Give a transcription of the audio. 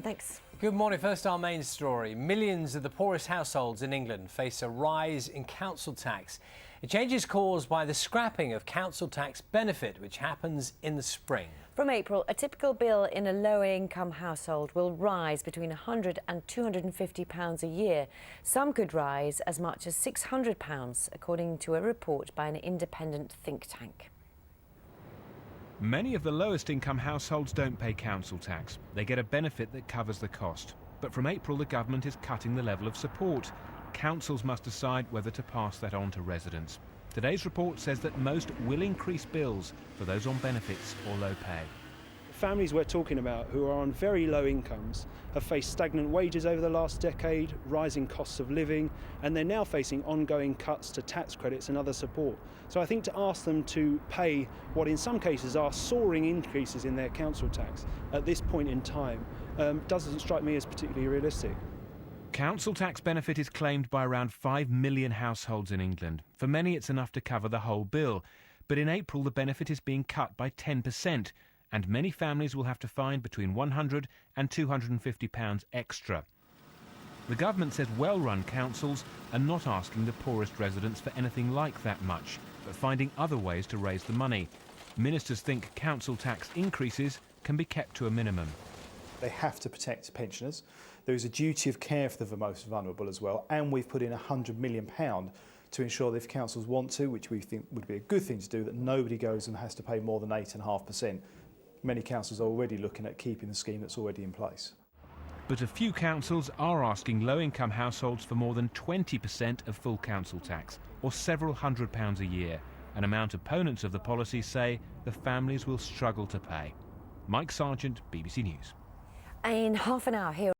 thanks. Good morning. First, our main story. Millions of the poorest households in England face a rise in council tax. The change is caused by the scrapping of council tax benefit, which happens in the spring. From April, a typical bill in a lower-income household will rise between £100 and £250 a year. Some could rise as much as £600, according to a report by an independent think tank. Many of the lowest income households don't pay council tax. They get a benefit that covers the cost. But from April, the government is cutting the level of support. Councils must decide whether to pass that on to residents. Today's report says that most will increase bills for those on benefits or low pay. Families we're talking about who are on very low incomes have faced stagnant wages over the last decade, rising costs of living, and they're now facing ongoing cuts to tax credits and other support. So I think to ask them to pay what in some cases are soaring increases in their council tax at this point in time doesn't strike me as particularly realistic. Council tax benefit is claimed by around 5 million households in England. For many, it's enough to cover the whole bill. But in April, the benefit is being cut by 10%. And many families will have to find between £100 and £250 extra. The government says well-run councils are not asking the poorest residents for anything like that much, but finding other ways to raise the money. Ministers think council tax increases can be kept to a minimum. They have to protect pensioners. There is a duty of care for the most vulnerable as well, and we've put in £100 million to ensure that if councils want to, which we think would be a good thing to do, that nobody goes and has to pay more than 8.5%. Many councils are already looking at keeping the scheme that's already in place. But a few councils are asking low-income households for more than 20% of full council tax, or several £100s a year, an amount opponents of the policy say the families will struggle to pay. Mike Sargent, BBC News. In half an hour here.